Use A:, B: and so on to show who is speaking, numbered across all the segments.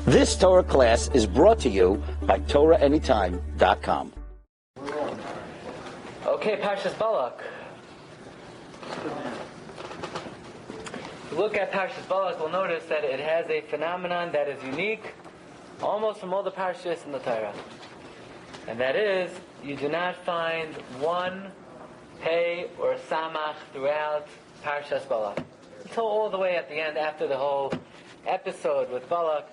A: This Torah class is brought to you by TorahAnytime.com.
B: Okay, Parshas Balak. If you look at Parshas Balak, we'll notice that it has a phenomenon that is unique almost from all the Parshas in the Torah. And that is, you do not find one pei or samach throughout Parshas Balak. Until all the way at the end, after the whole episode with Balak.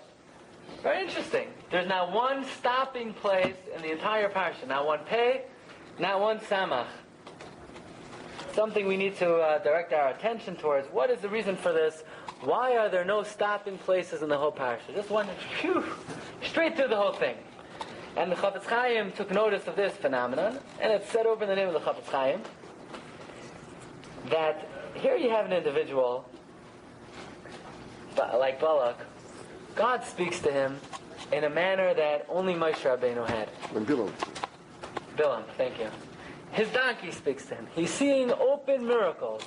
B: Very interesting. There's not one stopping place in the entire Parsha. Not one pei, not one samach. Something we need to direct our attention towards. What is the reason for this? Why are there no stopping places in the whole Parsha? Just one, straight through the whole thing. And the Chafetz Chaim took notice of this phenomenon, and it's said over in the name of the Chafetz Chaim that here you have an individual like Balak. God speaks to him in a manner that only Moshe Rabbeinu had. Bilam, thank you. His donkey speaks to him. He's seeing open miracles.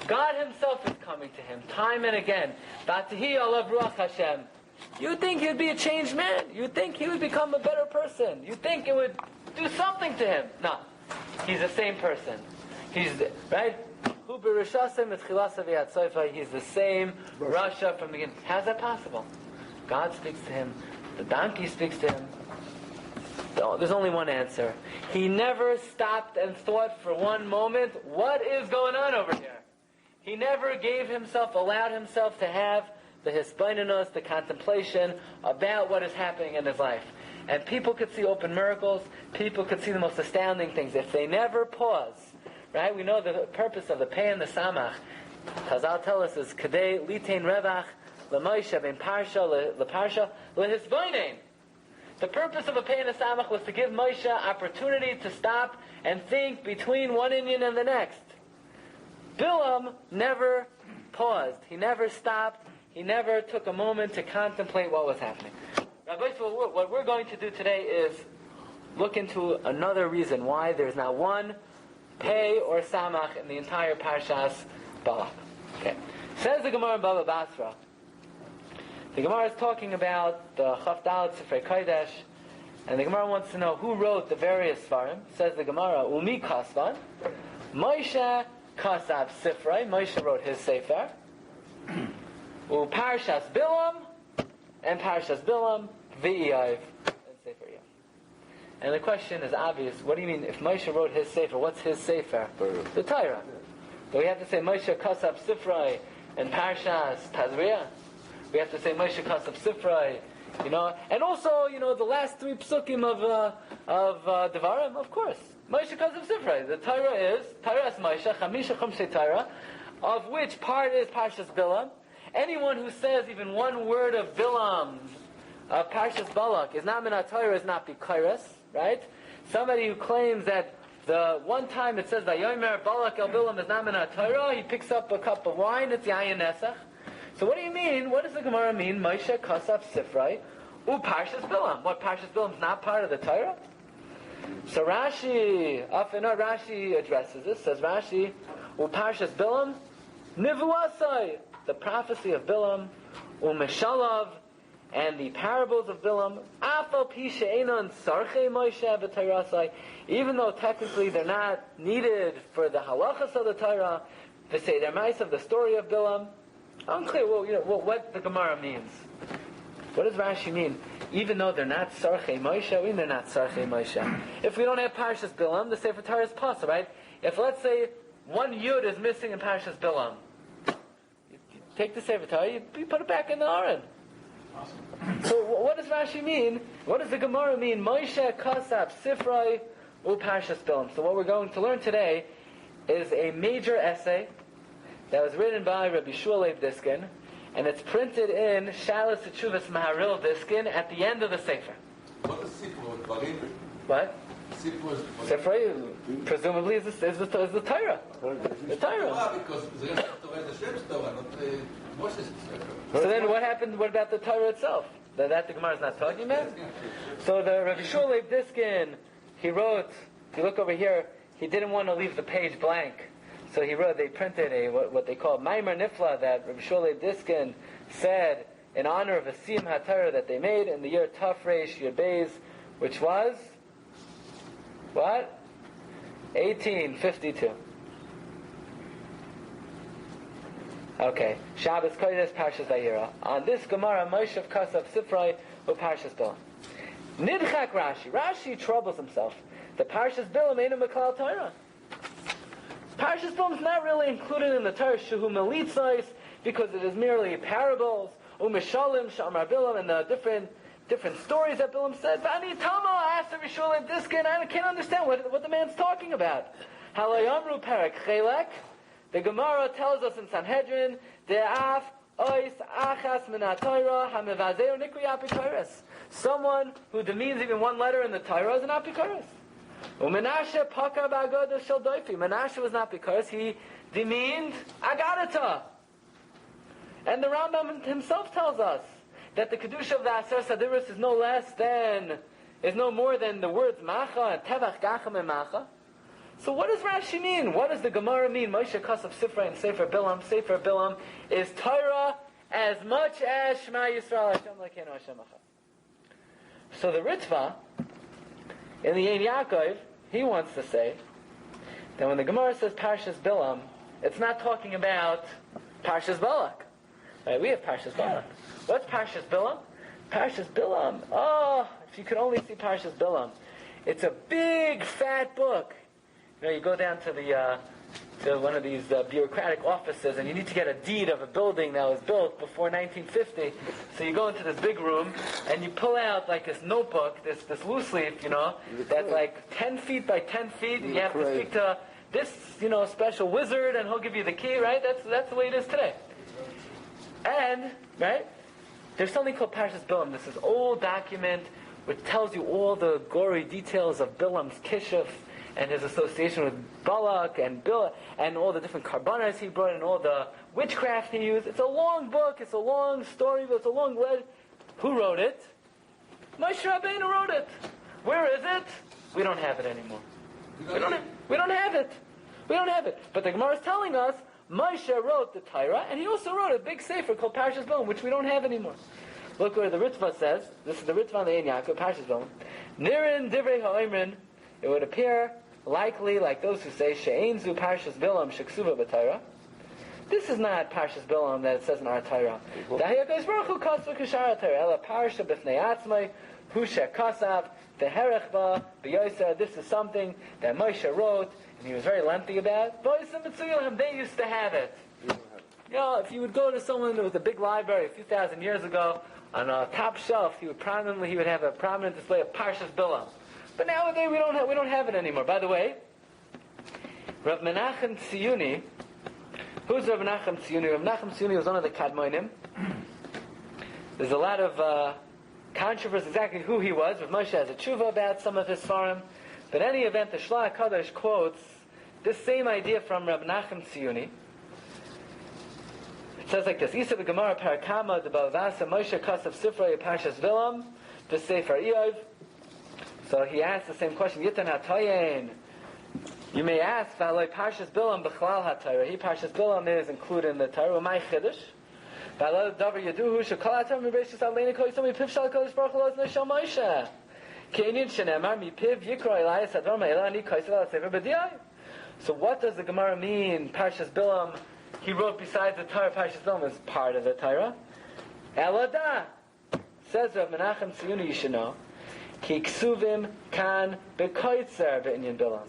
B: God himself is coming to him time and again. V'atihi alav ruach Hashem. You'd think he'd be a changed man. You'd think he would become a better person. You'd think it would do something to him. No. He's the same person. He's, right? He's the same Rasha from the beginning. How's that possible? God speaks to him. The donkey speaks to him. There's only one answer. He never stopped and thought for one moment, what is going on over here? He never allowed himself to have the hisbaininus, the contemplation about what is happening in his life. And people could see open miracles. People could see the most astounding things. If they never pause, right? We know the purpose of the pei and the samach. Chazal tell us is kadei litein revach l'Moshe ben Parsha l'Parsha l'hisbainin. The purpose of a pei and a samach was to give Moshe opportunity to stop and think between one Indian and the next. Bilam never paused. He never stopped. He never took a moment to contemplate what was happening. Rabbi, so what we're going to do today is look into another reason why there's not one pei or samach in the entire Parshas Balak. Okay. Says the Gemara in Baba Basra. The Gemara is talking about the Chaf Dalet Sifrei Kodesh, and the Gemara wants to know who wrote the various Svarim. Says the Gemara, Umi Kasvan, Moshe Kasav Sifrei, Moshe wrote his Sefer, Parshas Bilam, and Parshas Bilam, V'Iyayv, and Sefer Yom. And the question is obvious, what do you mean, if Moshe wrote his Sefer, what's his Sefer? The Torah. Do we have to say Moshe Kasav Sifrei and Parshas Tazriah? We have to say Moshe Kasav Sifrei, and also, the last three psukim of Devarim, of course. Moshe Kasav Sifrei. The Torah is Torah's Moshe, Chamisha Chumshei Torah, of which part is Parshas Bilam. Anyone who says even one word of Bilam, of Parshas Balak, is not min Torah, is not bikairas, right? Somebody who claims that the one time it says Vayomer Balak el Bilam is not min Torah, he picks up a cup of wine, it's Yayin Nesach. So what do you mean? What does the Gemara mean? Moshe Kasav Sifrei, Parshas Bilam. What, Parshas Bilam is not part of the Torah? So Rashi addresses this. Says Rashi, Parshas Bilam, Nivuasai, the prophecy of Bilam, Meshalav, and the parables of Bilam. Afal Pisha Einon Sarchei Moshe v'Torasai. Even though technically they're not needed for the halachas of the Torah, the Seder Ma'is of the story of Bilam. Unclear what the Gemara means. What does Rashi mean? Even though they're not Sarchei Moshe, they're not Sarchei Moshe. If we don't have Parshas Bilam, the Sefer Torah is possible, right? If, let's say, one Yud is missing in Parshas Bilam, you take the Sefer Torah, you put it back in the Aron. So what does Rashi mean? What does the Gemara mean? Moshe Kasav Sifrei Parshas Bilam. So what we're going to learn today is a major essay that was written by Rabbi Shmuel Diskin, and it's printed in Shalas Teshuvas Maharil Diskin at the end of the Sefer.
C: What is Sifra?
B: What? Sifra, presumably, is the Torah. The Torah.
C: Because the rest of Torah is Hashem's Torah, not Moshe's Sefer.
B: So then what happened? What about the Torah itself? That the Gemara is not talking about? So the Rabbi Shmuel Diskin, he wrote, if you look over here, he didn't want to leave the page blank. So he wrote, they printed what they call Maimer Nifla, that Rabbi Shmuel Diskin said in honor of a Siyum HaTorah that they made in the year Tafresh Yud Beis, which was, what? 1852. Okay, Shabbos Kodesh Parshas Vayera. On this Gemara, Moshe Kasav Sifroi or Parshas Bilam. Nidchak Rashi. Rashi troubles himself. The Parshas Bilam ain't a Meklal Torah. Parshas Bilam is not really included in the Torah Shehu Melitzos because it is merely parables. Umishalim Shamar Bilam and the different stories that Bilam said. Vani Tamo asked the Rishonim Diskin. I can't understand what the man's talking about. Halayamru Parak Chelek. The Gemara tells us in Sanhedrin, De'af ois achas min ha-Torah ha-mevazeu nikri apikoros. Someone who demeans even one letter in the Torah is an apikoros. U'menashe pakar ba'agodah shel doifi. Menashe was not apikoros, he demeaned agadata. And the Rambam himself tells us that the Kedusha of the Aser Sadiris is no more than the words macha and tevach gacham and macha. So what does Rashi mean? What does the Gemara mean? Moshe Kasav Sifra and Sefer Bilam. Sefer Bilam is Torah as much as Shema Yisrael Hashem Elokeinu Hashem Echad. So the Ritva in the Ein Yaakov, he wants to say that when the Gemara says Parshas Bilam, it's not talking about Parshas Balak. Right? We have Parshas Balak. What's Parshas Bilam? Parshas Bilam. Oh, if you could only see Parshas Bilam. It's a big, fat book. You know, you go down to to one of these bureaucratic offices, and you need to get a deed of a building that was built before 1950. So you go into this big room, and you pull out like this notebook, this loose leaf, that's like 10 feet by 10 feet. You have to speak to this, special wizard, and he'll give you the key, right? That's the way it is today. And right, there's something called Parshas Bilam. This is old document which tells you all the gory details of Bilam's kishuf and his association with Balak and all the different karbanos he brought and all the witchcraft he used. It's a long book, it's a long story, it's a long letter. Who wrote it? Moshe Rabbeinu wrote it. Where is it? We don't have it anymore. We don't have it. We don't have it. But the Gemara is telling us Moshe wrote the Torah, and he also wrote a big sefer called Parshas Bilam, which we don't have anymore. Look where the Ritva says. This is the Ritva on the Ein Yaakov, Parshas Bilam. Nirin divrei ha'omrin. It would appear likely, like those who say, She'ein zu Parshas Bilam sheksuva b'Torah. This is not Parshas Bilam that it says in our Torah. Dahiyakos Baruch Hu kasva k'shara Torah, ela Parsha b'fnei atzmai, hu shekasav, v'herech ba, b'yoser. This is something that Moshe wrote, and he was very lengthy about. They used to have it. If you would go to someone with a big library a few thousand years ago, on a top shelf, he would have a prominent display of Parshas Bilam. But nowadays we don't have it anymore. By the way, Rav Menachem Tziyuni, who's Rav Menachem Tziyuni? Rav Menachem Tziyuni was one of the Kadmonim. There's a lot of controversy exactly who he was. Rav Moshe has a tshuva about some of his svarim. But in any event, the Shlach HaKadosh quotes this same idea from Rav Menachem Tziyuni. It says like this: Isa v'Gemara Parakama de Balavasa Moshe Kasav Sifra Parshas Bilam the Sefer Iyov. So he asked the same question. Yitan HaToyin. You may ask, V'aloi Parshas Bilam b'chlal HaTorah. He Parshas Bilam is included in the Torah. U'may Chiddush. V'aloi Davar Yaduhu Shekol HaTorah M'Beishus Aleinu Kol Yisrael Mipiv Shal HaKadosh Baruch Hu Lo Zno Shel Moshe. Ke'inin Shenemar Mipiv Yikro Elias Advar Ma'ela Ani Koisel Al Sefer B'Diyai. So what does the Gemara mean? Parshas Bilam, he wrote besides the Torah. Parshas Bilam is part of the Torah. Elada says Rav Menachem Tziyuni, you should know. Ki ksuvim kan bekoitzer be'inyan Bilam.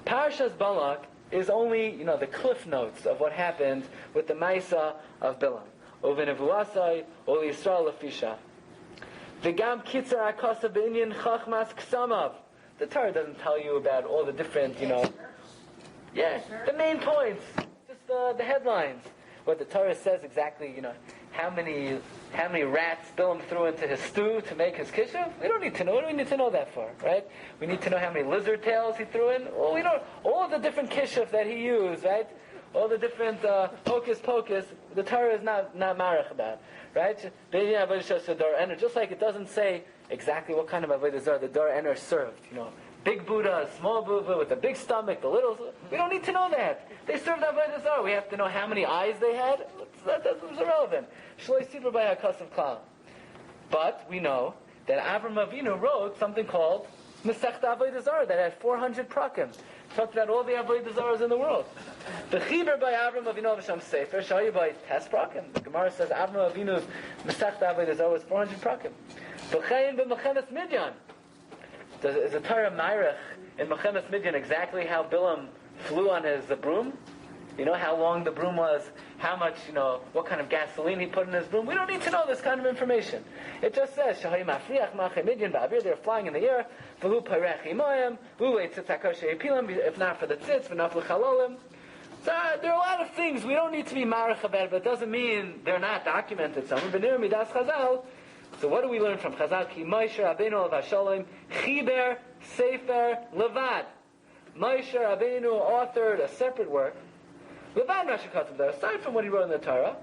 B: Parshas Balak is only, the cliff notes of what happened with the Maisa of Bilam. Uvenevuasai ol Yisrael lefisha. V'gam kitzer akasa be'inyan chachmas ksamav. The Torah doesn't tell you about all the different, the main points, just the headlines. What the Torah says exactly, how many rats Bilam threw into his stew to make his kishuv? We don't need to know. What do we need to know that for, right? We need to know how many lizard tails he threw in. Well, we know all the different kishuv that he used, right? All the different hocus pocus. The Torah is not marach about, right? Just like it doesn't say exactly what kind of avodah zarah the Dor Ener served. Big Buddha, small Buddha with a big stomach, the little. We don't need to know that. They served avodah zarah. We have to know how many eyes they had. That's irrelevant. Shloi Sifra by HaKasav Klal. But we know that Avram Avinu wrote something called Masechta Avodah Zarah that had 400 prakim. Talked about all the Avodah Zarahs in the world. The Chibur by Avram Avinu Avasham Sefer Shayu by Tes prakim. The Gemara says Avram Avinu's Masechta Avodah Zarah was 400 prakim. V'chein b'Mechemes Midyan. Is the Torah Ma'arech in Mechemes Midyan exactly how Bilam flew on his broom? You know how long the broom was, how much, what kind of gasoline he put in his broom. We don't need to know this kind of information. It just says, Shahai Mafriach Mache Midyan Ba'avir, they're flying in the air, V'hu Parech Imoyim, V'hu Eitzitz HaKoshe Epilim, if not for the tzitz, V'naflu Chalolim. So there are a lot of things we don't need to be marach about, but it doesn't mean they're not documented somewhere. V'nir Midas Chazal. So what do we learn from Chazal? Ki Moshe Rabbeinu Olav HaShalom Chiber Sefer Levad. Moshe Rabbeinu authored a separate work, Levad Mashakatzim there, aside from what he wrote in the Torah.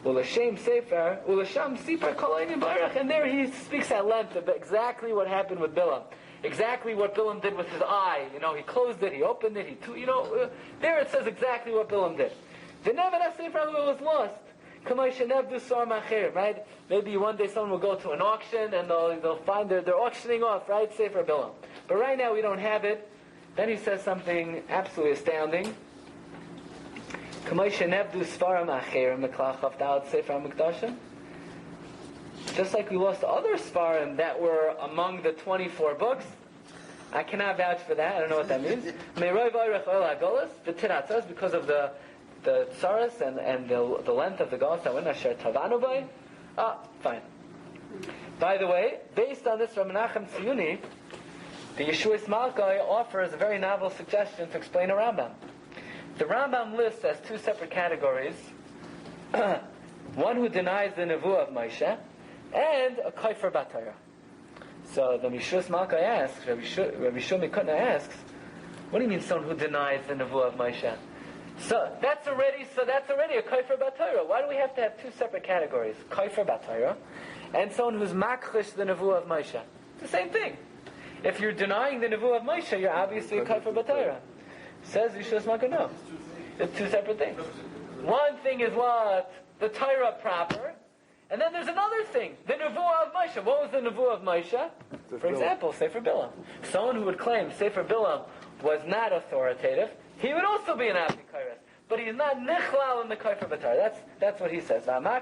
B: Ulashem Sefer, Ulasham Sipar Kolayim Barach, and there he speaks at length about exactly what happened with Bilam. Exactly what Bilam did with his eye. He closed it, he opened it, there it says exactly what Bilam did. The Nevad Sefer was lost. Right? Maybe one day someone will go to an auction and they'll find they're auctioning off, right? Sefer Bilam. But right now we don't have it. Then he says something absolutely astounding. Just like we lost other Sfarim that were among the 24 books. I cannot vouch for that. I don't know what that means. Because of the tsaras and the length of the Golos that went Asher Tavanu by. Fine. By the way, based on this from Menachem Tziyuni, the Yeshuas Malkai offers a very novel suggestion to explain a Rambam. The Rambam lists as two separate categories, one who denies the Nevuah of Moshe, and a Kaifer Batara. So the Yeshuas Malkai asks, Rabbi Shumi Kutna asks, what do you mean someone who denies the Nevuah of Moshe? So that's already a Kaifer Batara. Why do we have to have two separate categories? Kaifer Batara, and someone who's Makrish the Nevuah of Moshe. It's the same thing. If you're denying the Nevuah of Moshe, you're obviously a Kaifer Batara. Says Yeshua Smakar, no. It's two separate things. One thing is what? The Torah proper. And then there's another thing. The Nevuah of Moshe. What was the Nevuah of Moshe? For example, Sefer Bilam. Someone who would claim Sefer Bilam was not authoritative, he would also be an Abdi Kairas. But he's not Nichlal in the Kaifer Batara. That's what he says. Why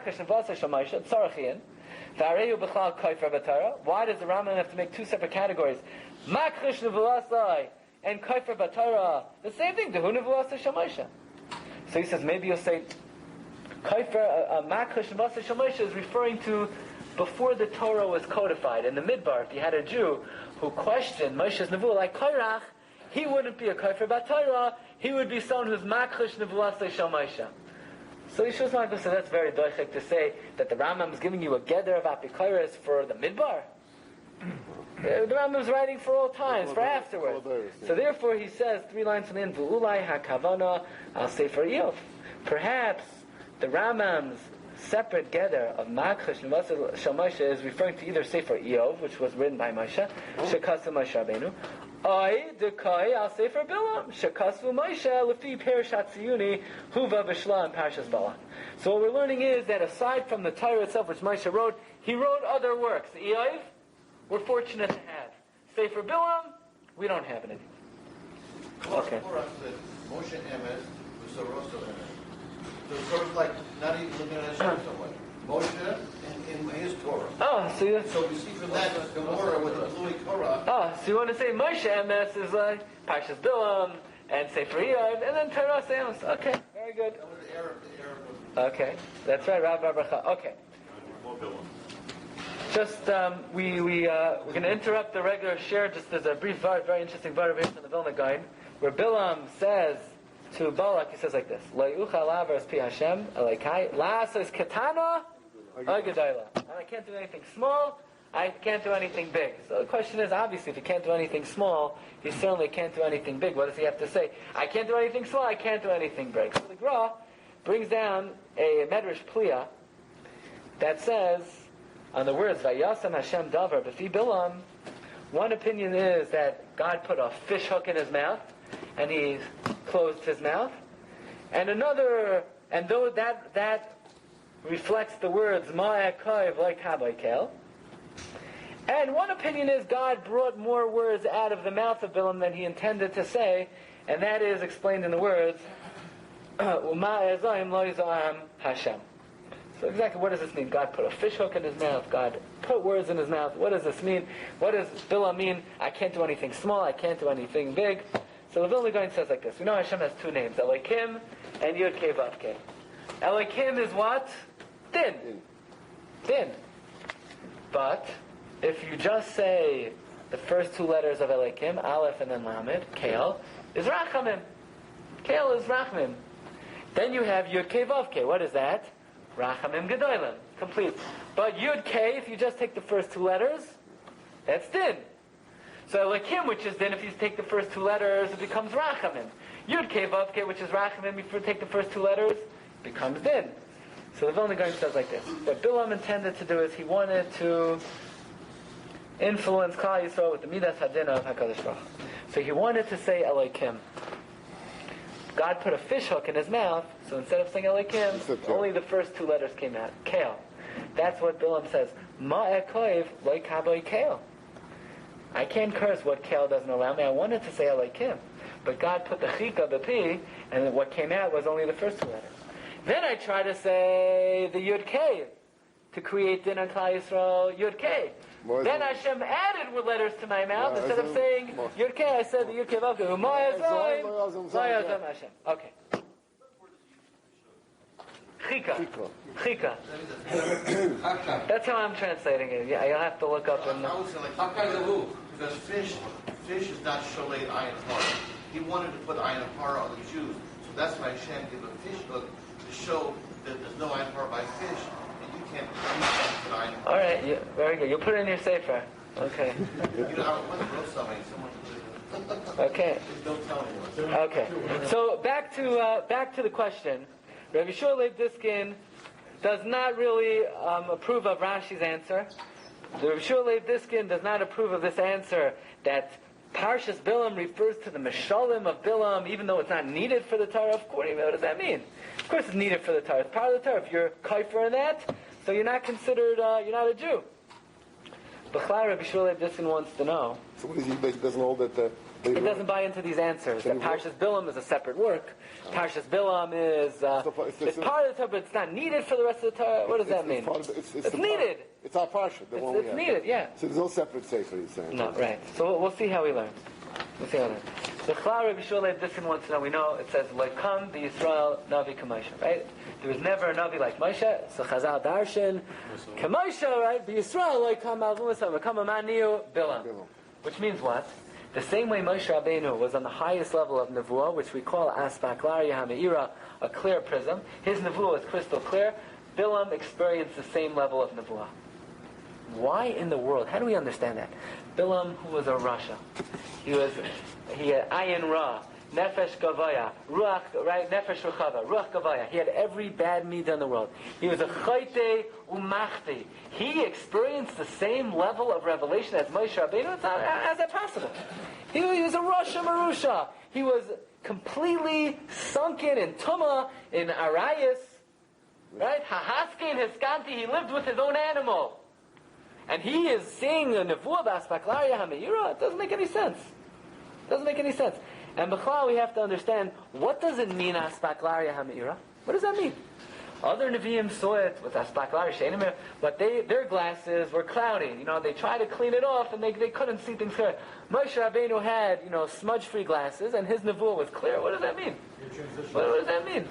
B: does the Rambam have to make two separate categories? Makrish Nevuasai and Kaifer Batara, the same thing. Dehu Nevuasai Shamasha. So he says maybe you'll say Kaifer Makrish Nevuasai Shamasha is referring to before the Torah was codified in the Midbar. If you had a Jew who questioned Moshe's Nevuah like Kairach, he wouldn't be a Kaifer Batara. He would be someone who's Makrish Nevuasai Shamasha. So Yeshua Smakar said that's very doichik to say that the Rambam is giving you a gather of Apikairas for the Midbar. The Rambam is writing for all times, for afterwards. So therefore he says, 3 lines from the end, V'ulai hakavana al Sefer Iyov. Perhaps the Rambam's separate gather of Makrish Nevuasai Shamasha is referring to either Sefer Iyov, which was written by Moshe, Shekasu Moshe Rabbeinu, I dekai al Sefer Bilam shekasu Moshe lefi Parashat Tziyuni huva b'shla and Parshas Balak. So what we're learning is that aside from the Torah itself, which Moshe wrote, he wrote other works. Eiv, we're fortunate to have. Sefer Bilam, we don't have anything. Okay.
C: Torah said Moshe Emes, V'Saroso Emes. So it's sort of like not even looking at Hashem somewhat. Moshe in his Torah.
B: Oh, so
C: we see from that Gemara with the Louis Torah.
B: Oh, so you want to say Moshe Emes is like Parshas Bilam and Sefer Eiv, and then Torah Emes. Okay, very good.
C: That was the Arab.
B: Okay, that's right, Rabbi Baruch. Okay. Just we're going to interrupt the regular share. Just as a brief, very interesting part here from the Vilna Gaon, where Bilam says to Balak, he says like this: "Lo yuchal avers pi Hashem elokai la'asos katana agedayla." I can't do anything small. I can't do anything big. So the question is, obviously, if he can't do anything small, he certainly can't do anything big. What does he have to say? I can't do anything small. I can't do anything big. So the Gra brings down a Medrash Pliya that says, on the words Vayasam Hashem Davar B'fi Bilam, one opinion is that God put a fish hook in his mouth and he closed his mouth, and another And though that reflects the words Ma'akayv like Habaykel. And one opinion is God brought more words out of the mouth of Bilam than he intended to say, and that is explained in the words Ma'azayim lo yizam Hashem. So exactly what does this mean? God put a fish hook in his mouth. God put words in his mouth. What does this mean? What does Bilam mean? I can't do anything small. I can't do anything big. So the Vilna Gaon says like this. We know Hashem has two names, Elokim and Yud Kei Vav Kei. Elokim is what? Din. Din. But if you just say the first two letters of Elokim, Aleph and then Lamed, Kale, is Rachamim. Kale is Rachamim. Then you have Yud Kei Vav Kei. What is that? Rachamim Gedolim. Complete. But Yud Kei, if you just take the first two letters, that's Din. So Elokim, which is Din, if you take the first two letters, it becomes Rachamim. Yud Kei Vav Kei, which is Rachamim, if you take the first two letters, it becomes Din. So the Vilna Gaon says like this. What Bilam intended to do is he wanted to influence Klal Yisrael with the Midas Hadin of HaKadosh Baruch Hu. So he wanted to say Elokim. God put a fish hook in his mouth, so instead of saying Elokim, only the first two letters came out. Kale. That's what Bilam says. Ma'akoiv loy kaboy kale. I can't curse what Kale doesn't allow me. I wanted to say Elokim. But God put the chika, the P, and what came out was only the first two letters. Then I try to say the Yud Kei to create Din on Klal Yisrael, Yud Kei. Then Hashem added with letters to my mouth. Instead of saying Yud Kei, I said the Yud Kei Vav Kei. Ma'azayim Hashem. Okay. Chika. That's how I'm translating it. Yeah, you'll have to look up and...
C: I would say like because fish is not sholei ayin har. He wanted to put ayin har on the Jews, so that's why Hashem gave a fish hook to show that there's no ayin har by fish, and you can't put ayin har.
B: All right, very good. You'll put it in your sefer. Okay.
C: I wrote something. Someone.
B: Okay.
C: Don't tell anyone.
B: Okay. So back to the question. Rabbi Shua Leib Diskin does not really approve of Rashi's answer. The Rabbi Shua Leib Diskin does not approve of this answer that Parshas Bilam refers to the Meshalim of Bilam, even though it's not needed for the Torah. Of course, what does that mean? Of course it's needed for the Torah. It's part of the Torah. If you're kaifer in that, so you're not considered, you're not a Jew. B'chlal, Rabbi Shua Leib Diskin wants to know.
D: So what is he doesn't hold that...
B: He doesn't buy into these answers. That Parshas Bilam is a separate work. Parshas Bilam is it's part of the Torah, but it's not needed for the rest of the Torah. What does that mean? It's needed.
D: It's our Parsha.
B: It's needed, yeah.
D: So there's no separate sefer, he's saying.
B: No, right. So we'll see how we learn. The Chlal Rabbi Shua Leib Diskin wants to know, we know it says, Lekam the Yisrael Navi Kamoshe, right? There was never a Navi like Moshe, so Chazal Darshan, Kamoshe, right? The Yisrael Lekam Avumasa, Lekam Amaniu, Bilam. Which means what? The same way Moshe Rabbeinu was on the highest level of Nevuah, which we call Aspaklaria HaMeira, a clear prism. His Nevuah was crystal clear. Bilam experienced the same level of Nevuah. Why in the world? How do we understand that? Bilam, who was a Rasha, he had Ayin Ra, Nefesh Gavaya, Ruach, right? Nefesh Ruchava, Ruach Gavaya. He had every bad midah in the world. He was a Chayte Umachti. He experienced the same level of revelation as Moshe Rabbeinu. How is that possible? He was a Rasha Marusha. He was completely sunken in Tumah, in Arayas, right? Hahaskin Hiskanti. He lived with his own animal. And he is seeing the Nevuah B'Aspaklaria HaMeira. It doesn't make any sense. It doesn't make any sense. And B'chlal, we have to understand, what does it mean, Aspaklaria HaMeira? What does that mean? Other Nevi'im saw it with Aspaklaria Sheinimir, but their glasses were cloudy. They tried to clean it off, and they couldn't see things clear. Moshe Rabbeinu had, smudge-free glasses, and his Nevuah was clear. What does that mean? What does that mean?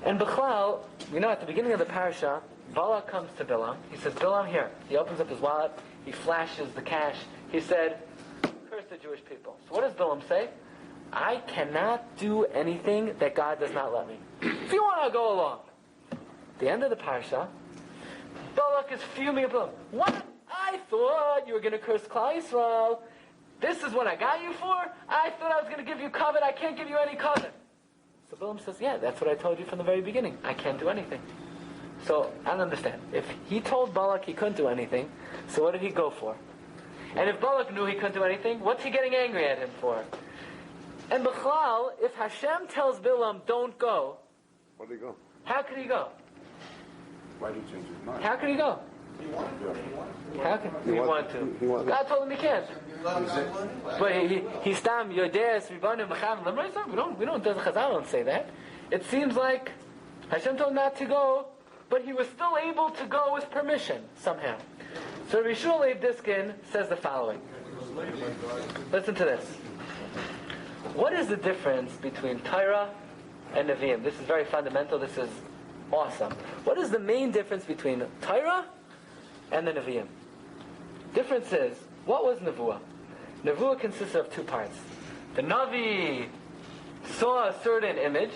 B: And B'chlal, at the beginning of the Parsha, Balak comes to Bilam. He says, Bilam, here. He opens up his wallet. He flashes the cash. He said, curse the Jewish people. So what does Bilam say? I cannot do anything that God does not let me. If you want to go along. At the end of the Parsha, Balak is fuming at Bilam. What? I thought you were going to curse Klal Yisrael. This is what I got you for? I thought I was going to give you covet. I can't give you any covet. So Bilam says, yeah, that's what I told you from the very beginning. I can't do anything. So, I don't understand. If he told Balak he couldn't do anything, so what did he go for? And if Balak knew he couldn't do anything, what's he getting angry at him for? And B'chlal, if Hashem tells Bilam, don't go,
D: Where did he go?
B: How could he go?
E: Why did he change his mind?
B: How could he go?
C: He wanted to. He wanted to.
B: How could he want to?
D: He wanted-
B: God told him he can't.
C: God wanted to.
B: But he's tam yodes ribanim macham lemraisa. We don't. Doesn't Chazal don't say that. It seems like Hashem told him not to go, but he was still able to go with permission somehow. So Rabbi Leib Diskin says the following. Listen to this. What is the difference between Torah and Nevi'im? This is very fundamental. This is awesome. What is the main difference between Torah and the Nevi'im? Difference is, what was Nevuah? Nevuah consists of two parts. The Navi saw a certain image.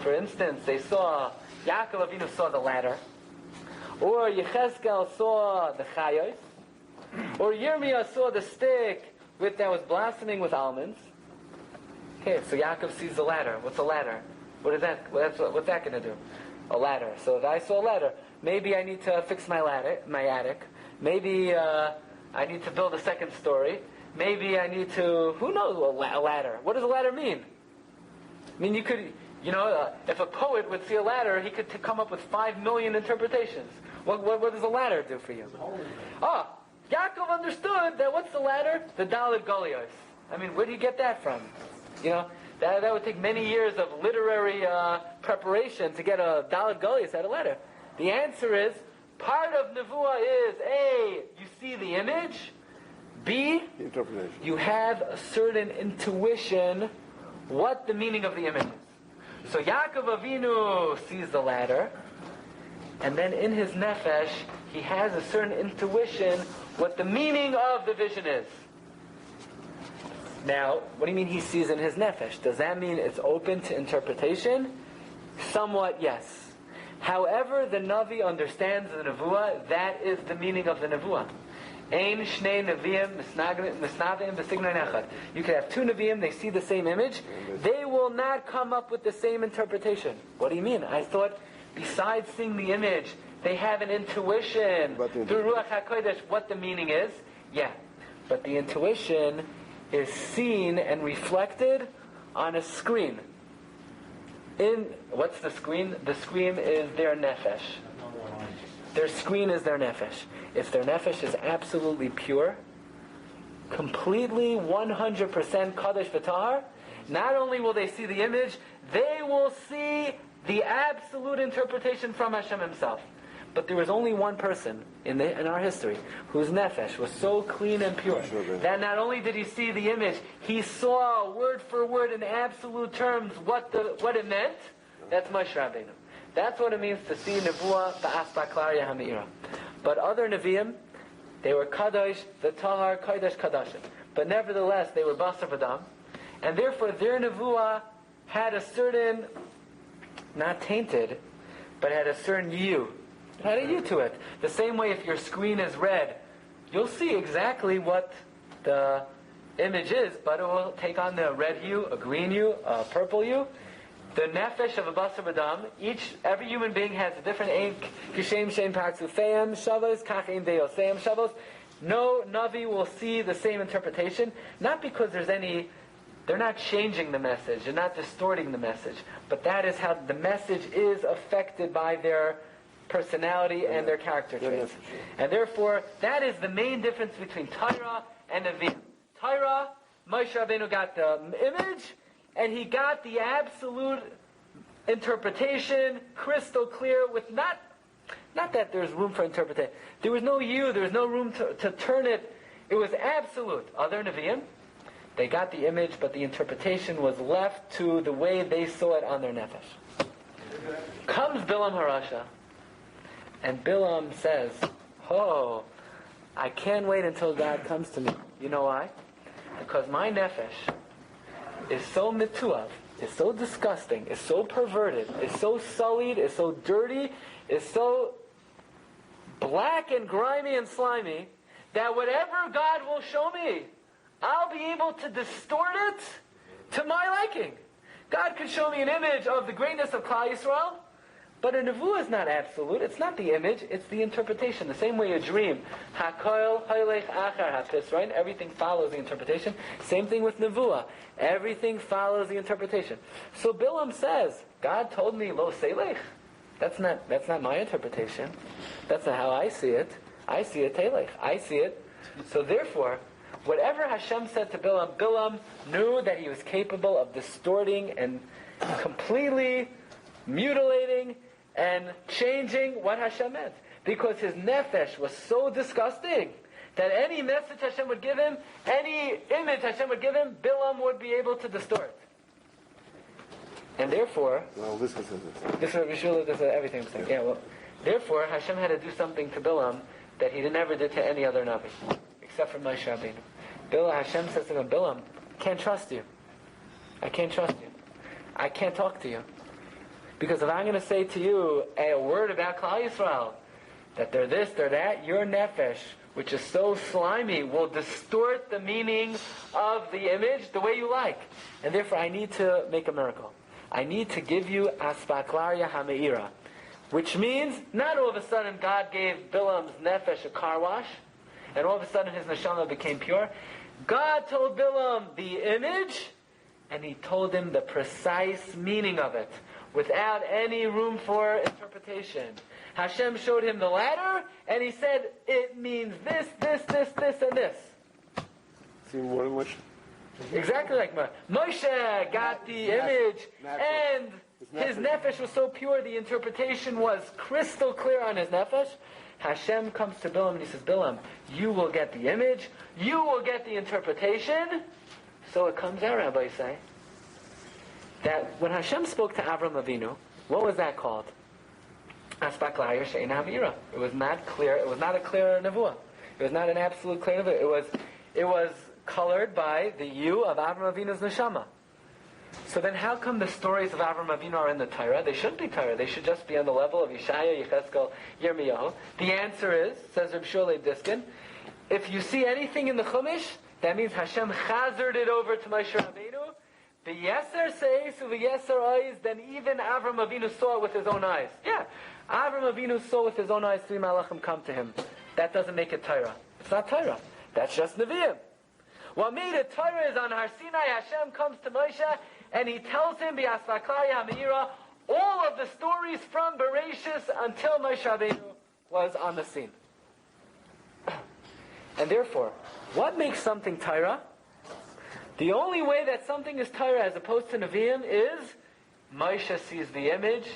B: For instance, they saw, Yaakov Avinu saw the ladder. Or Yechezkel saw the chayos. Or Yirmiyah saw the stick that was blossoming with almonds. Okay, so Yaakov sees the ladder. What's a ladder? What's that going to do? A ladder. So if I saw a ladder, maybe I need to fix my attic. Maybe I need to build a second story. Maybe I need to, who knows, a ladder. What does a ladder mean? I mean, you could, if a poet would see a ladder, he could come up with 5 million interpretations. What does a ladder do for you? Yaakov understood that what's the ladder? The Dalet Golios. I mean, where do you get that from? That would take many years of literary preparation to get a Dalet Golios out of ladder. The answer is, part of Nevuah is, A, you see the image, B,
D: Interpretation.
B: you have a certain intuition what the meaning of the image is. So Yaakov Avinu sees the ladder, and then in his nefesh, he has a certain intuition what the meaning of the vision is. Now, what do you mean he sees in his nefesh? Does that mean it's open to interpretation? Somewhat, yes. However, the Navi understands the Nevuah, that is the meaning of the Nevuah. Ein shnei neviim misnavim b'signon echad. You can have two Nevi'im, they see the same image, they will not come up with the same interpretation. What do you mean? I thought, besides seeing the image, they have an intuition through Ruach HaKodesh what the meaning is. Yeah, but the intuition is seen and reflected on a screen. What's the screen? The screen is their nefesh. Their screen is their nefesh. If their nefesh is absolutely pure, completely 100% kadosh v'tahar, not only will they see the image, they will see the absolute interpretation from Hashem Himself. But there was only one person in our history whose nefesh was so clean and pure that not only did he see the image, he saw word for word in absolute terms what it meant. That's Moshe Rabbeinu. That's what it means to see Nevuah ba'aspa klarya ha'meira. But other Nevi'im, they were kadosh, the tahar, kadosh, kadashim. But nevertheless, they were basar v'dam. And therefore, their Nevuah had a certain, not tainted, but had a certain you. It had a you to it. The same way if your screen is red, you'll see exactly what the image is, but it will take on the red hue, a green hue, a purple hue. The nefesh of a basar v'dam, every human being has a different ink. Kishem shem partzufeim shavos, kach ein deoseim shavos. No Navi will see the same interpretation, not because they're not changing the message, they're not distorting the message, but that is how the message is affected by their personality and their character traits. And therefore, that is the main difference between Torah and Nevi'im. Torah, Moshe Rabbeinu got the image, and he got the absolute interpretation, crystal clear, with not that there's room for interpretation. There was no there was no room to turn it. It was absolute. Other Nevi'im, they got the image, but the interpretation was left to the way they saw it on their nefesh. Comes Bilam Harasha, and Bilam says, "Oh, I can't wait until God comes to me. You know why? Because my nefesh is so mituav, is so disgusting, is so perverted, is so sullied, is so dirty, is so black and grimy and slimy, that whatever God will show me, I'll be able to distort it to my liking. God could show me an image of the greatness of Klal Yisrael, but a nevuah is not absolute. It's not the image, it's the interpretation. The same way a dream. Hakoil haylech achar hapis, right? Everything follows the interpretation. Same thing with nevuah. Everything follows the interpretation. So Bilam says, God told me lo selech. That's not my interpretation. That's not how I see it. I see it telech. I see it. So therefore, whatever Hashem said to Bilam, Bilam knew that he was capable of distorting and completely mutilating and changing what Hashem meant. Because his nefesh was so disgusting that any message Hashem would give him, any image Hashem would give him, Bilam would be able to distort. And therefore,
D: this is
B: everything I'm saying. Yeah, well, therefore Hashem had to do something to Bilam that he never did to any other Navi, except for Moshe Rabbeinu. Hashem says to him, Bilam, I can't trust you. I can't trust you. I can't talk to you. Because if I'm going to say to you a word about Klal Yisrael, that they're this, they're that, your nefesh, which is so slimy, will distort the meaning of the image the way you like. And therefore I need to make a miracle. I need to give you aspaklaria hameira, which means not all of a sudden God gave Bilam's nefesh a car wash, and all of a sudden his neshama became pure. God told Bilam the image, and he told him the precise meaning of it, without any room for interpretation. Hashem showed him the ladder, and he said, it means this, this, this, this, and this.
D: See more than Moshe?
B: Exactly like Moshe got the image, and his nefesh was so pure, the interpretation was crystal clear on his nefesh. Hashem comes to Bilam and he says, Bilam, you will get the image, you will get the interpretation. So it comes out, Rabbi say, that when Hashem spoke to Avram Avinu, what was that called? Aspaklayer She'ein Havira. It was not clear. It was not a clear nevuah. It was not an absolute clear nevuah. It was colored by the you of Avram Avinu's neshama. So then how come the stories of Avram Avinu are in the Torah? They shouldn't be Torah. They should just be on the level of Yeshaya, Yecheskel, Yirmiyahu. The answer is, says Rabbi Shulei Diskin, if you see anything in the Chumash, that means Hashem chazered it over to Moshe Rabbeinu. V'yeser seis u'v'yeser eyes, then even Avram Avinu saw it with his own eyes. Yeah, Avram Avinu saw with his own eyes 3 malachim come to him. That doesn't make it Torah. It's not Torah. That's just Nevi'im. What made it Torah is on Har Sinai, Hashem comes to Moshe and he tells him, B'aspaklai HaMeira, all of the stories from Bereshis until Moshe Rabbeinu was on the scene. And therefore, what makes something Torah? The only way that something is Torah as opposed to Nevi'im is Moshe sees the image,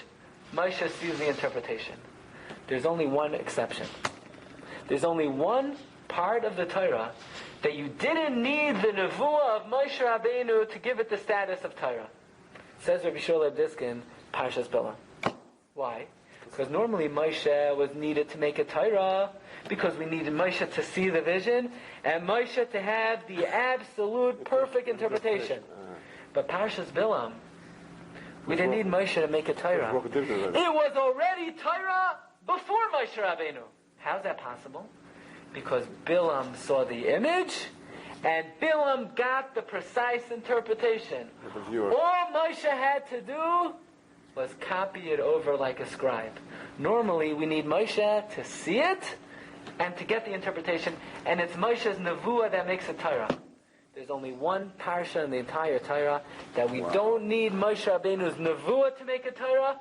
B: Moshe sees the interpretation. There's only one exception. There's only one part of the Torah that you didn't need the nevuah of Moshe Rabbeinu to give it the status of Torah. Says Rabbi Shulei Diskin, Parshas Balak. Why? Because normally Moshe was needed to make a Torah because we needed Moshe to see the vision and Moshe to have the absolute perfect interpretation. But Parshas Bilam, we didn't need Moshe to make a Torah. It was already Torah before Moshe Rabbeinu. How's that possible? Because Bilam saw the image, and Bilam got the precise interpretation. All Moshe had to do was copy it over like a scribe. Normally, we need Moshe to see it and to get the interpretation, and it's Moshe's nevuah that makes it Torah. There's only one Parsha in the entire Torah that we don't need Moshe Rabbeinu's nevuah to make a Torah.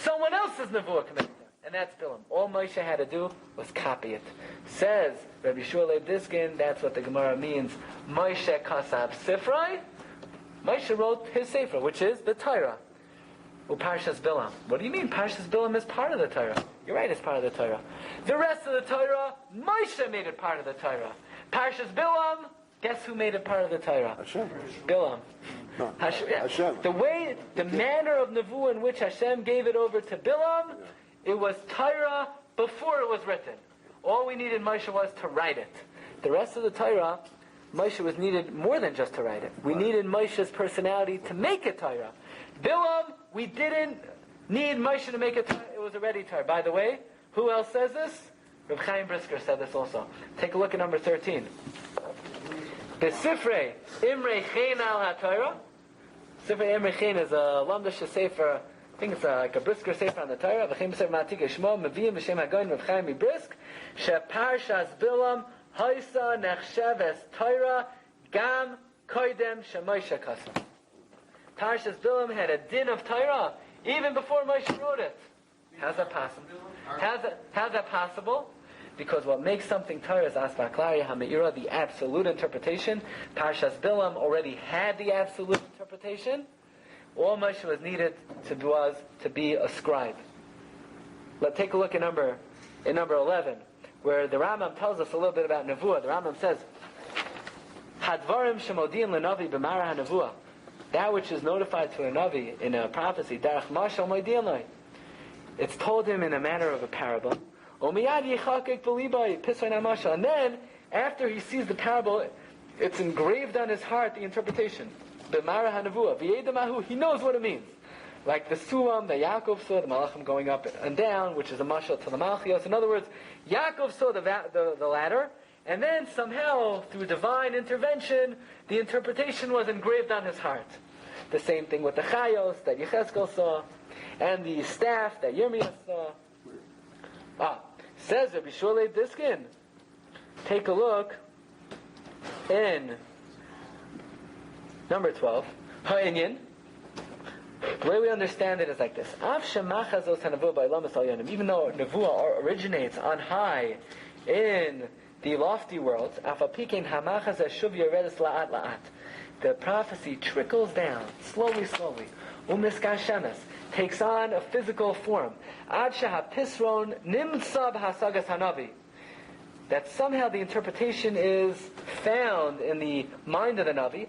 B: Someone else's nevuah can make it. And that's Bilam. All Moshe had to do was copy it. Says Rabbi Shulei Diskin, that's what the Gemara means. Moshe Kasab Sifrai. Moshe wrote his Sefer, which is the Torah. Parshas Bilam. What do you mean? Parshas Bilam is part of the Torah. You're right, it's part of the Torah. The rest of the Torah, Moshe made it part of the Torah. Parshas Bilam, guess who made it part of the Torah?
D: Hashem.
B: Bilam.
D: No,
B: Hashem. The manner of nevuah in which Hashem gave it over to Bilam, it was Torah before it was written. All we needed Moshe was to write it. The rest of the Torah, Moshe was needed more than just to write it. We needed Moshe's personality to make it Torah. Bilam, we didn't need Moshe to make it Torah. It was already Torah. By the way, who else says this? Reb Chaim Brisker said this also. Take a look at number 13. The Sifrei Imrei Chen al HaTorah. Sifrei Imrei Chen is a Lamdash Sefer. I think it's like a Brisker Sefer on the Torah. V'chem Sefer Matik Shmo Meviyim V'Shem HaGoyin Reb Chaim Brisk She Parshas Bilam Haisa Nechshev Es Torah Gam Koidem She Moshe Kasam. Parshas Bilam had a din of Torah even before Moshe wrote it. How's that possible? How's that possible? Because what makes something Torah is Asma Klariya HaMe'ira, the absolute interpretation. Parshas Bilam already had the absolute interpretation. All Moshe was needed was to be a scribe. Let's take a look at number 11, where the Rambam tells us a little bit about Nevuah. The Rambam says, Hadvarim shemodin lenavi b'mara hanevuah. That which is notified to a Navi in a prophecy, Darach Mashal Moedin Loi. It's told him in a manner of a parable. And then, after he sees the parable, it's engraved on his heart, the interpretation. B'mara hanevuah. He knows what it means. Like the Suam that Yaakov saw, the Malachim going up and down, which is a mashal to the Malchios. In other words, Yaakov saw the ladder, and then somehow, through divine intervention, the interpretation was engraved on his heart. The same thing with the Chayos that Yechezkel saw, and the staff that Yirmiyah saw. Says Rabbi Shulei Diskin. Take a look in number 12. Ha'inyan. The way we understand it is like this. Even though Nevuah originates on high in the lofty worlds, the prophecy trickles down, slowly, takes on a physical form. That somehow the interpretation is found in the mind of the Navi.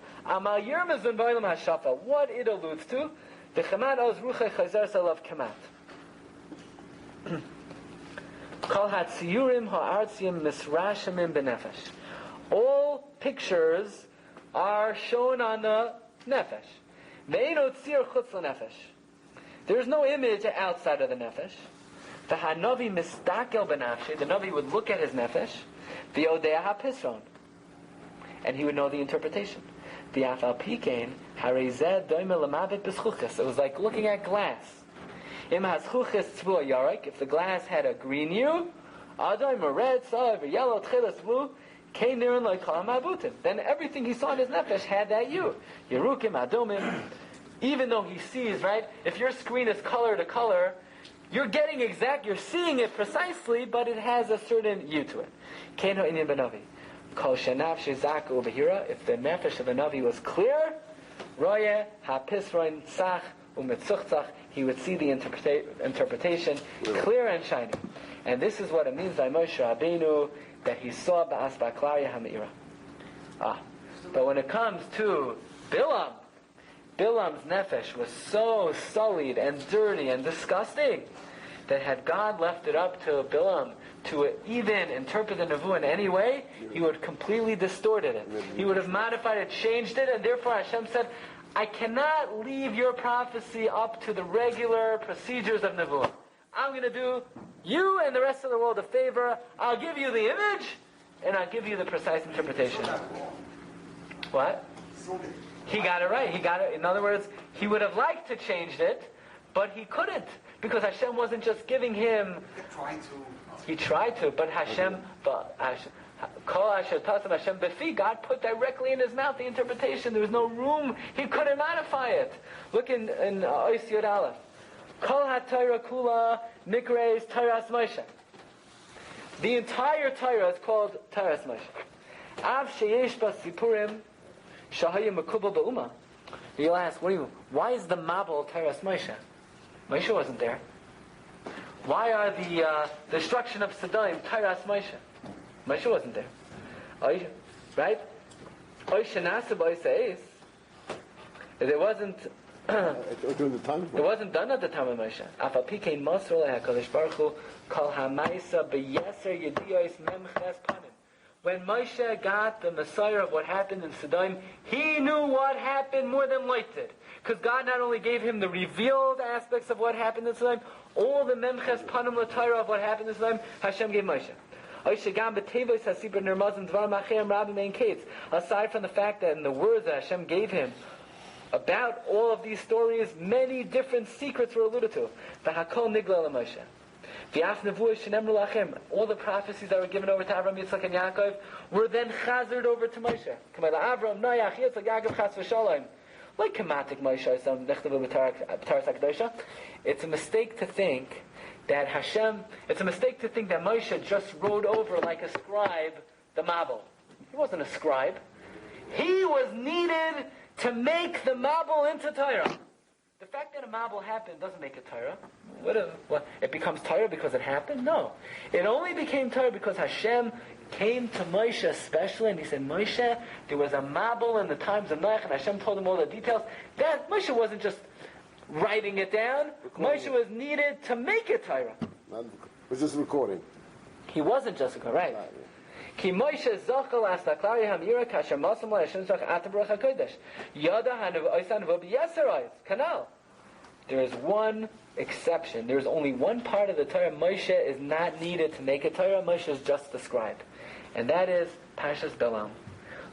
B: What it alludes to, the Chemat oz ruchei chayzer salav kemat. Kol hatziyurim ha'artziyim misrashimim benefesh. All pictures are shown on the nefesh. Ve'eno tzir chutz l'nefesh. There's no image outside of the nefesh. The hanavi mistakel benafshe. The Navi would look at his nefesh. V'yodea ha'pisron. And he would know the interpretation. The afal pikein harized doime lamavet b'schuchis. It was like looking at glass. Im haschuchis tzvu yarek. If the glass had a green hue, adoim a red, sav, a yellow, tchilas blue, kein nirin like chalam abutim. Then everything he saw in his nefesh had that hue. Yerukim adomim. Even though he sees, right? If your screen is color to color, you're seeing it precisely, but it has a certain hue to it. Kein ha'inyan b'navi. If the nefesh of a Navi was clear, he would see the interpretation clear and shining. And this is what it means by Moshe Rabbeinu, that he saw Ba'as Ba'klariya HaMe'ira. But when it comes to Bilam's nefesh was so sullied and dirty and disgusting that had God left it up to Bilam to even interpret the Nevuah in any way, he would have completely distorted it. He would have modified it, changed it, and therefore Hashem said, I cannot leave your prophecy up to the regular procedures of Nevuah. I'm going to do you and the rest of the world a favor. I'll give you the image, and I'll give you the precise interpretation. What? He got it right. In other words, he would have liked to change it, but he couldn't. Because Hashem wasn't just giving him... He tried to, but God put directly in his mouth the interpretation. There was no room. He couldn't modify it. Look in Ois Yod Aleph. Kol HaTorah Kula Nikreis Torahs Moshe. The entire Torah is called Torahs Moshe. Av sheyesh ba sipurim shahayim makubal ba'uma. You'll ask, why is the Mabel Torahs Moshe? Moshe wasn't there. Why are the destruction of Sodom Torahs Moshe? Moshe wasn't there. Right? It wasn't. It wasn't done at the time of Moshe. When Moshe got the Messiah of what happened in Sodom, he knew what happened more than Lot did. Because God not only gave him the revealed aspects of what happened in Sodom, all the Memches Panim L'Torah of what happened in Sodom, Hashem gave Moshe. Aside from the fact that in the words that Hashem gave him about all of these stories, many different secrets were alluded to. All the prophecies that were given over to Avraham, Yitzchak, and Yaakov were then chazered over to Moshe. like Kematik Moshe, it's a mistake to think that Moshe just wrote over like a scribe the Mabul. He wasn't a scribe. He was needed to make the Mabul into Torah. The fact that a Mabul happened doesn't make it Torah. What? It becomes Torah because it happened? No. It only became Torah because Hashem came to Moshe especially, and he said, Moshe, there was a Mabul in the times of Noach, and Hashem told him all the details. That Moshe wasn't just writing it down. Moshe was needed to make it Torah.
D: Was this recording?
B: He wasn't just a right. Ki Moshe zochel astaklari hamira kasher masam la Hashem zoch atabrach hakodesh yada hanav oisan v'b yeserais kanal. There is one exception. There is only one part of the Torah Moshe is not needed to make a Torah. Moshe is just the scribe, and that is Parshas Bilam.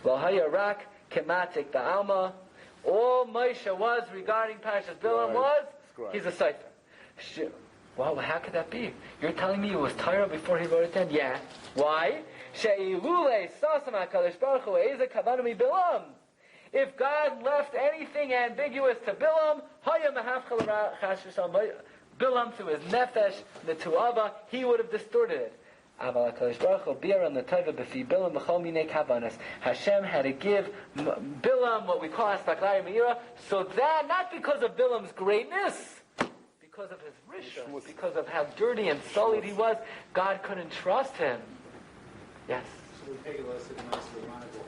B: Lo haya rak kematik ba'alma. All Moshe was regarding Parshas Bilam was he's a cipher. Well, how could that be? You're telling me it was Torah before he wrote it down? Yeah. Why? If God left anything ambiguous to Bilam through his nefesh, the tuava, he would have distorted it. Hashem had to give Bilam what we call Astaklari Meira, so that, not because of Bilam's greatness, because of his rishus, because of how dirty and sullied he was, God couldn't trust him. Yes?
F: So we take a lesson in Master Monaco.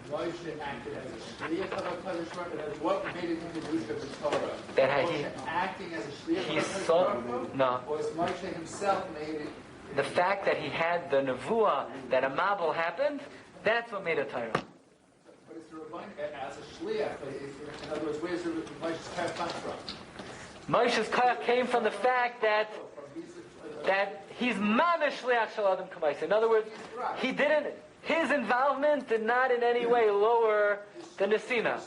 F: Moshe acted as a shliach of HaKadosh Baruch Hu. What made it into the Rishka of the Torah?
B: Moshe
F: acting as a shliach of HaKadosh Baruch Hu?
B: No.
F: Or was Moshe himself made it?
B: The fact that he had the nevuah, that a Mabul happened, that's what made it Torah.
F: But it's the Rabbi as a shliach. In other words, where's Moshe's path come from?
B: Moshe's koyach came from the fact that he's mamish shliach shel adam k'maisa. In other words, his involvement did not in any way lower the nesina.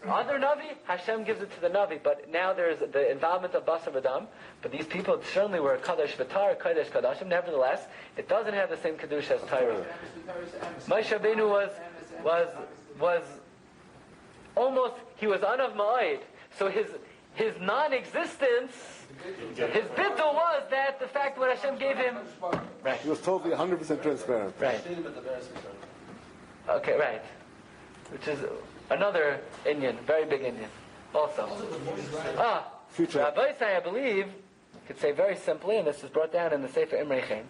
B: Other Navi, Hashem gives it to the Navi, but now there's the involvement of Basar V'Dam, but these people certainly were Kadosh V'Tar, Kadosh Kadashim. Nevertheless, it doesn't have the same Kedusha as Torah. Moshe Rabbeinu was almost, he was Anav Ma'id, so his non-existence, his bittul was that the fact what Hashem gave him. Right.
D: He was totally 100% transparent.
B: Right. Okay, right. Which is another Indian, very big Indian, also.
D: Future.
B: Rabbi Glatstein, I believe, could say very simply, and this is brought down in the Sefer Imrechem,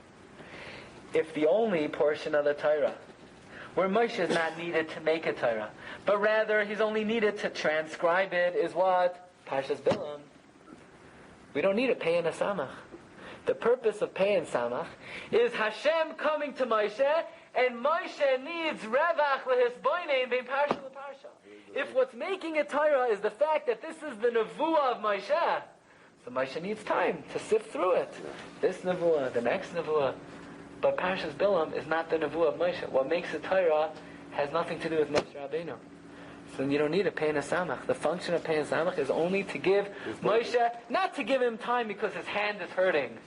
B: if the only portion of the Torah where Moshe is not needed to make a Torah, but rather he's only needed to transcribe it, is what? Parshas Bilam. We don't need a Pei and a Samach. The purpose of Pei and Samach is Hashem coming to Moshe, and Moshe needs Revach lehisboinein bein Parsha leParsha. If what's making it Torah is the fact that this is the Nevuah of Moshe, so Moshe needs time to sift through it. This Nevuah, the next Nevuah. But Parshas Bilam is not the Nevuah of Moshe. What makes it Torah has nothing to do with Moshe Rabbeinu. So you don't need a Pei and a Samach. The function of Pei and Samach is only to give Moshe, not to give him time because his hand is hurting.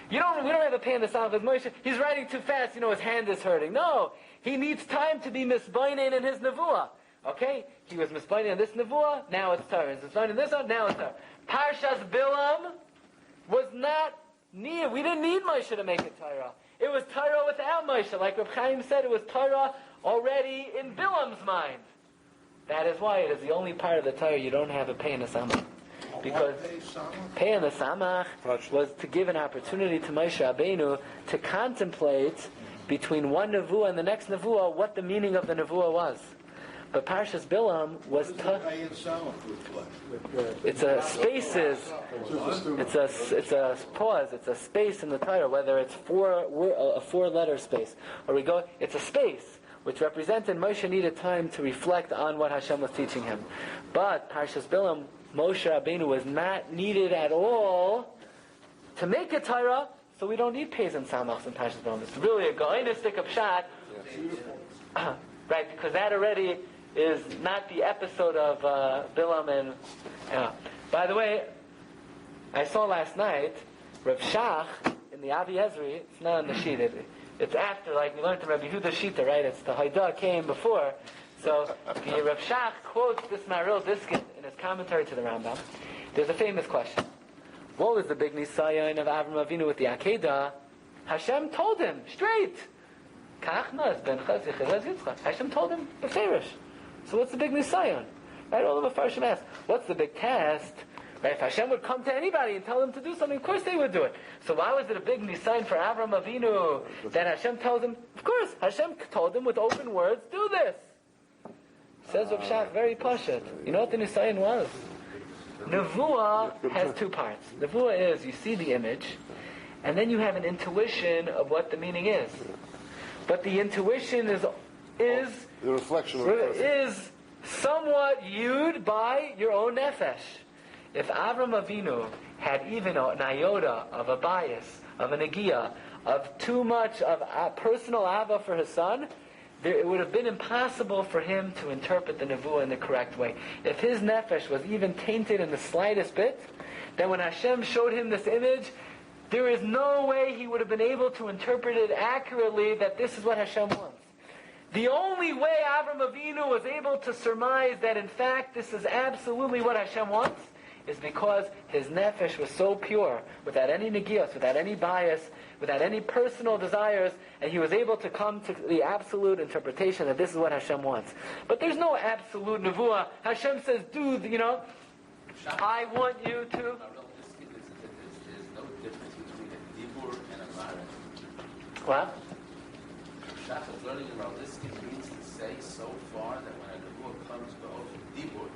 B: We don't have a Pei and a Samach with Moshe. He's writing too fast, his hand is hurting. No, he needs time to be misbainin in his Nevuah. Okay? He was misbainin in this Nevuah, now it's Torah. He's misbainin in this one, now it's Torah. Parshas Bilam was not near. We didn't need Moshe to make it Torah. It was Torah without Moshe. Like Reb Chaim said, it was Torah already in Bilam's mind. That is why it is the only part of the Torah you don't have a Pei and a Samach. Because Pei and the Samach was to give an opportunity to Moshe Rabbeinu to contemplate between one Nevuah and the next Nevuah what the meaning of the Nevuah was. But Parshas Bilam was it's a spaces. It's a pause. It's a space in the Torah, whether it's a four-letter space or it's a space which represented Moshe needed time to reflect on what Hashem was teaching him. But Parshas Bilam, Moshe Rabbeinu was not needed at all to make a Torah, so we don't need Peis and Samachs in Parshas Bilam. It's really a Goinistic of Pshat, right? Because that already is not the episode of Bilam and. By the way, I saw last night Rav Shach in the Avi Ezri. It's not on the sheet. It's after, like we learned the Rabbi Huda Shita, right? It's the Haidah came before. So, the Rav Shach quotes this Maharil Diskin in his commentary to the Rambam. There's a famous question. What was the big nisayon of Avram Avinu with the Akedah? Hashem told him straight. Hashem told him beferish. So what's the big nisayon? Right? All of the Parshas ask, what's the big test? Right? If Hashem would come to anybody and tell them to do something, of course they would do it. So why was it a big nisayon for Avram Avinu that Hashem tells him? Of course, Hashem told him with open words, do this. Says Rav Shach, very pashut. You know what the nisayon was? Nevuah has two parts. Nevuah is, you see the image, and then you have an intuition of what the meaning is. But the intuition is
D: the reflection of the person.
B: Is somewhat viewed by your own nefesh. If Avram Avinu had even an iota of a bias, of a negia, of too much of a personal ava for his son, it would have been impossible for him to interpret the nevuah in the correct way. If his nefesh was even tainted in the slightest bit, then when Hashem showed him this image, there is no way he would have been able to interpret it accurately that this is what Hashem wants. The only way Avram Avinu was able to surmise that in fact this is absolutely what Hashem wants is because his nefesh was so pure, without any negios, without any bias, without any personal desires, and he was able to come to the absolute interpretation that this is what Hashem wants. But there's no absolute nevuah. Hashem says, dude, I want you to...
G: There's no difference between a dibur and a mara.
B: What?
G: Shach is learning about this. It means to say so far that when a nevuah comes to dibur,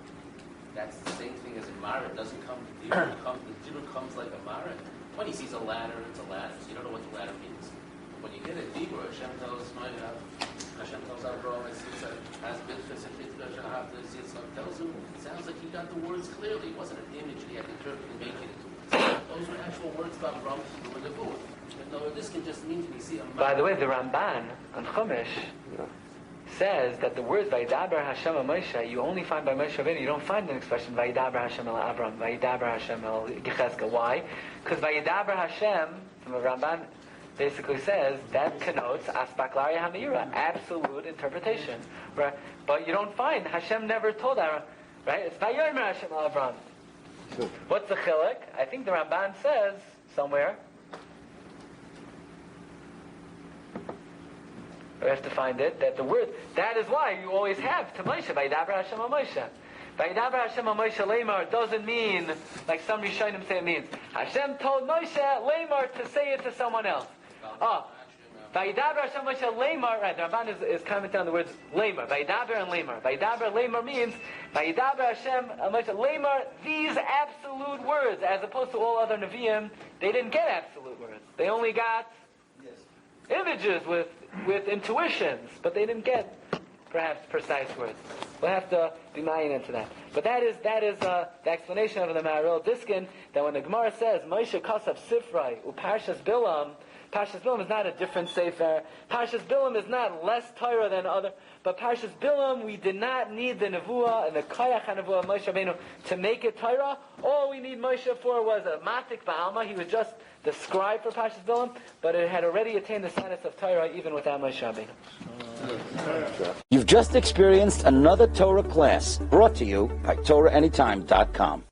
G: that's the same thing as a mara. It doesn't come to dibur. The dibur comes like a mara. When he sees a ladder, it's a ladder. So you don't know what the ladder means. When you get a dibur, Hashem tells Abraham, has bitfis and bitfis and haftas. Tells him, it sounds like he got the words clearly. It wasn't an image that he had to interpret and make it into. Those were actual words about Abraham doing the nevuah. And though this can just mean when you see a mara.
B: By the way, the Ramban on Chumash says that the words Vayidaber Hashem el Moshe you only find by Moshe Rabbeinu. You don't find an expression Vayidaber Hashem el Avram, Vayidaber Hashem el Yechezkel. Why? Because Vayidaber Hashem, the Ramban basically says that connotes Aspaklaria Hameira, absolute interpretation. Right? But you don't find Hashem never told Avram, right? It's Vayomer Hashem el Avram. What's the chilek? I think the Ramban says somewhere. We have to find it, that the word, that is why you always have to Moshe, Vayidaber Hashem al Moshe. Vayidaber Hashem al Moshe Lemar doesn't mean, like some Rishonim say it means, Hashem told Moshe Lemar to say it to someone else. Vayidaber Hashem Moshe Lemar, right, the Ramban is commenting on the words Lemar, Vayidaber and Lemar. Vayidaber Lemar means, Vayidaber Hashem al Moshe Lemar, these absolute words, as opposed to all other Nevi'im, they didn't get absolute words. They only got images with intuitions, but they didn't get perhaps precise words. We'll have to be mindful into that. But that is the explanation of the Maharil Diskin that when the Gemara says Moshe Kasav Sifrai u Parshas Bilam is not a different sefer. Parshas Bilam is not less Torah than other. But Parshas Bilam, we did not need the Nevuah and the Koyach HaNevuah of Moshe Rabbeinu to make it Torah. All we need Moshe for was a Matik Ba'alma. He was just the scribe for Parshas Bilam, but it had already attained the status of Torah even without Moshe Rabbeinu.
A: You've just experienced another Torah class brought to you by TorahAnytime.com.